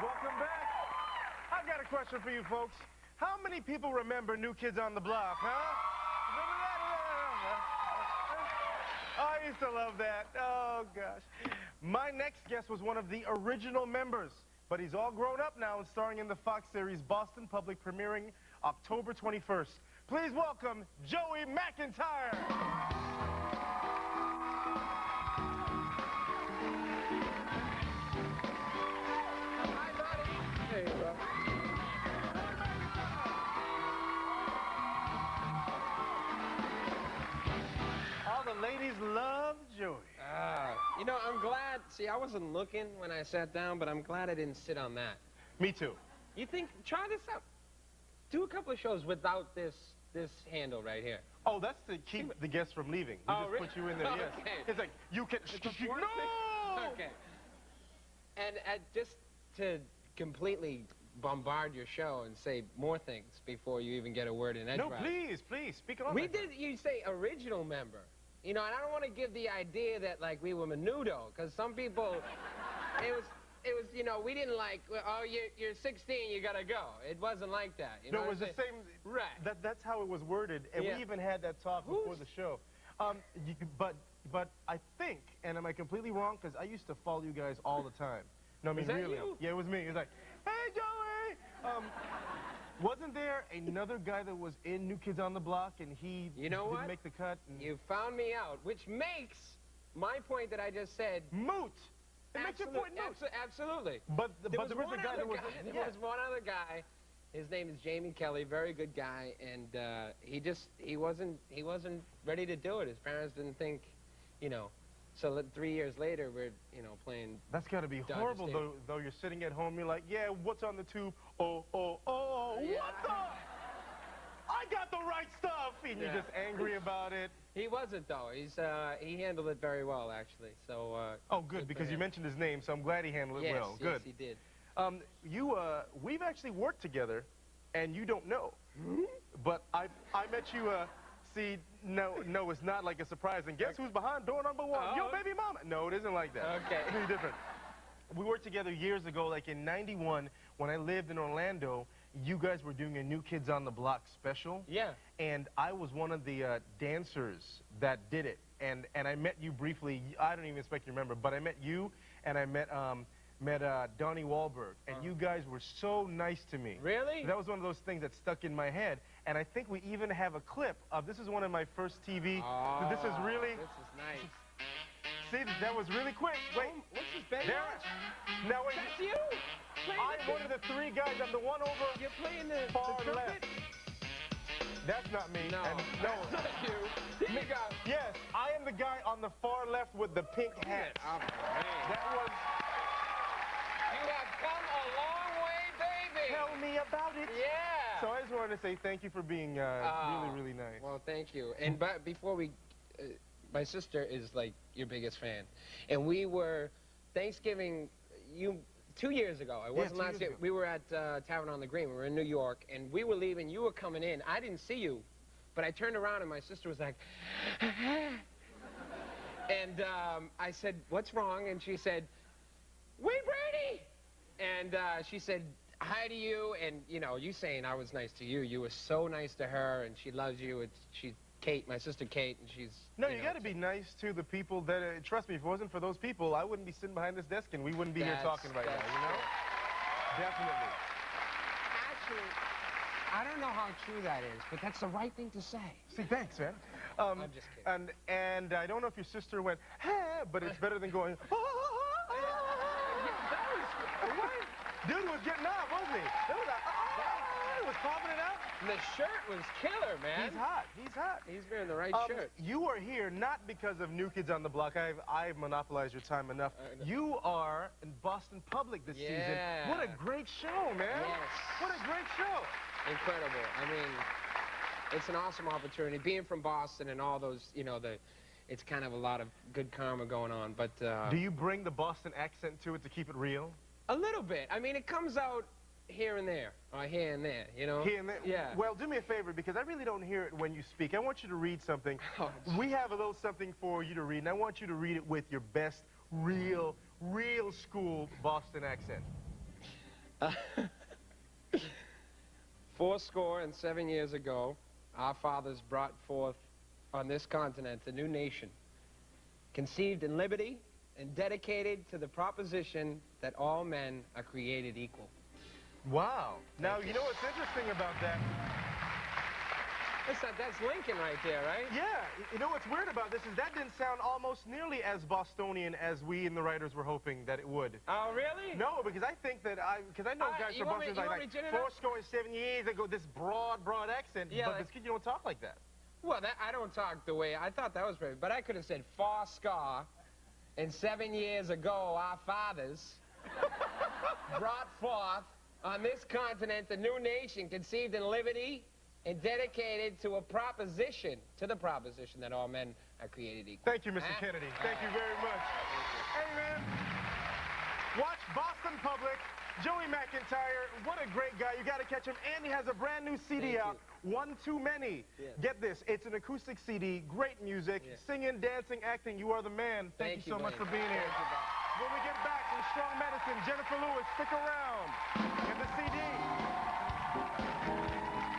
Welcome back. I've got a question for you folks. How many people remember New Kids on the Block, huh? Remember that? I used to love that. Oh, gosh. My next guest was one of the original members, but he's all grown up now and starring in the Fox series Boston Public, premiering October 21st. Please welcome Joey McIntyre. All the ladies love Joey. You know, I'm glad. See, I wasn't looking when I sat down, but I'm glad I didn't sit on that. Me too. You think? Try this out. Do a couple of shows without this handle right here. Oh, that's to keep the guests from leaving. We just really? put you in there, yes. Okay. It's like, you can... No! Okay. And just to completely bombard your show and say more things before you even get a word in edgewise. No, please, speak it on. You say original member. You know, and I don't want to give the idea that, like, we were menudo, because some people, it was, you know, we didn't like, oh, you're 16, you gotta go. It wasn't like that. You know No, it was the same. Right. That's how it was worded, and we even had that talk before the show. But I think, and am I completely wrong? Because I used to follow you guys all the time. No, I mean, really. You? Yeah, it was me. It was like, hey, Joey. Wasn't there another guy that was in New Kids on the Block, and he didn't make the cut? And... You found me out, which makes my point that I just said moot. It makes your point moot. Absolutely. But there was a guy that was... There was one other guy. His name is Jamie Kelly, very good guy, and he wasn't ready to do it. His parents didn't think, you know. So 3 years later, we're, you know, playing. That's got to be horrible, though. You're sitting at home, you're like, yeah, what's on the tube? Oh, yeah. What the? I got the right stuff, and you're just angry about it. He wasn't, though. He handled it very well, actually. So. Oh, good, because you mentioned his name, so I'm glad he handled it well. Good. Yes, he did. We've actually worked together, and you don't know. But I met you. See, no, it's not like a surprise. And guess who's behind door number one? Yo, baby mama. No, it isn't like that. Okay. It's really different. We worked together years ago, like in '91, when I lived in Orlando. You guys were doing a New Kids on the Block special. Yeah. And I was one of the dancers that did it. And I met you briefly. I don't even expect you to remember, but I met you, and I met Donnie Wahlberg, and you guys were so nice to me. Really? That was one of those things that stuck in my head, and I think we even have a clip of, this is one of my first TV. Oh, this is really... This is nice. See, that was really quick. Wait. What's this, Betty? Now, wait. That's you? I'm one of the three guys. I'm the one over... You're playing the far trumpet? left. That's not me. No, no. That's not you. There you go. Yes, I am the guy on the far left with the pink hat. Oh, man. That was... You have come a long way, baby. Tell me about it. Yeah. So I just wanted to say thank you for being really, really nice. Well, thank you. And before we, my sister is like your biggest fan, and we were Thanksgiving 2 years ago. It wasn't last year. We were at Tavern on the Green. We were in New York, and we were leaving. You were coming in. I didn't see you, but I turned around and my sister was like, and I said, "What's wrong?" And she said, "Wait, Brady!" And she said, "Hi to you," and, you know, you saying I was nice to you. You were so nice to her, and she loves you. She's Kate, my sister Kate, and she's... No, you got to be nice to the people that... trust me, if it wasn't for those people, I wouldn't be sitting behind this desk, and we wouldn't be here talking right now, you know? Definitely. Actually, I don't know how true that is, but that's the right thing to say. See, thanks, man. I'm just kidding. And I don't know if your sister went, hey, but it's better than going, Dude was getting up, wasn't he? It was like, he was popping it out. The shirt was killer, man. He's hot. He's hot. He's wearing the right shirt. You are here not because of New Kids on the Block. I've monopolized your time enough. You are in Boston Public this season. What a great show, man. Yes. What a great show. Incredible. I mean, it's an awesome opportunity. Being from Boston and all those, you know, it's kind of a lot of good karma going on. But do you bring the Boston accent to it to keep it real? A little bit. I mean, it comes out here and there, or here and there, you know? Here and there? Yeah. Well, do me a favor, because I really don't hear it when you speak. I want you to read something. We have a little something for you to read, and I want you to read it with your best, real school Boston accent. 407 years ago, our fathers brought forth on this continent a new nation, conceived in liberty and dedicated to the proposition that all men are created equal. Wow. Now, you know what's interesting about that? That's Lincoln right there, right? Yeah. You know what's weird about this is that didn't sound almost nearly as Bostonian as we and the writers were hoping that it would. Oh, really? No, because I think that because I know guys from Boston like 407 years ago, this broad accent. Yeah, but this kid, you don't talk like that. Well, I don't talk the way I thought that was pretty, but I could have said 407 years ago, our fathers brought forth on this continent a new nation conceived in liberty and dedicated to the proposition that all men are created equal. Thank you, Mr. Kennedy. Thank you very much. Hey, man. Watch Boston Public, Joey McIntyre. What a great guy. You got to catch him. And he has a brand new CD out, One Too Many. Yes. Get this. It's an acoustic CD, great music, singing, dancing, acting. You are the man. Thank you so much for being here. When we get back from Strong Medicine, Jennifer Lewis, stick around. Get the CD.